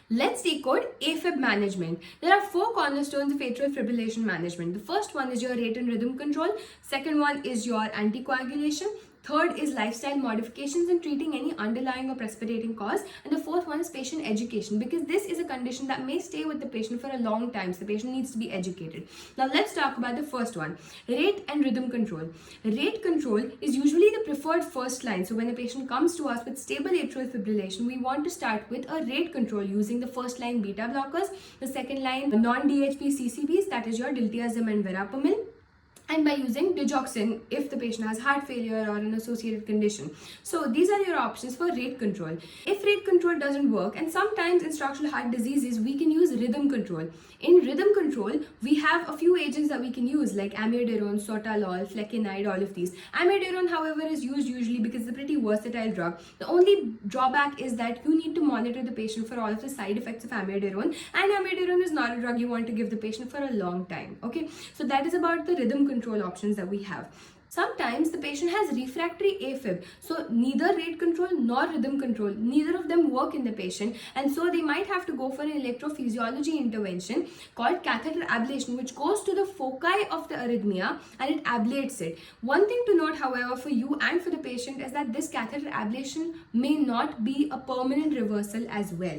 Let's decode AFib management. There are four cornerstones of atrial fibrillation management. The first one is your rate and rhythm control. Second one is your anticoagulation. Third is lifestyle modifications and treating any underlying or precipitating cause. And the fourth one is patient education, because this is a condition that may stay with the patient for a long time. So the patient needs to be educated. Now let's talk about the first one, rate and rhythm control. Rate control is usually the preferred first line. So when a patient comes to us with stable atrial fibrillation, we want to start with a rate control using the first line beta blockers, the second line non-DHP CCBs, that is your diltiazem and verapamil, and by using digoxin if the patient has heart failure or an associated condition. So these are your options for rate control. If rate control doesn't work, and sometimes in structural heart diseases we can use rhythm control. In rhythm control, we have a few agents that we can use like amiodarone, sotalol, flecainide, all of these. Amiodarone, however, is used usually because it's a pretty versatile drug. The only drawback is that you need to monitor the patient for all of the side effects of amiodarone, and amiodarone is not a drug you want to give the patient for a long time. Okay, so that is about the rhythm control options that we have. Sometimes the patient has refractory AFib, so neither rate control nor rhythm control, neither of them work in the patient, and so they might have to go for an electrophysiology intervention called catheter ablation, which goes to the foci of the arrhythmia and it ablates it. One thing to note, however, for you and for the patient is that this catheter ablation may not be a permanent reversal as well.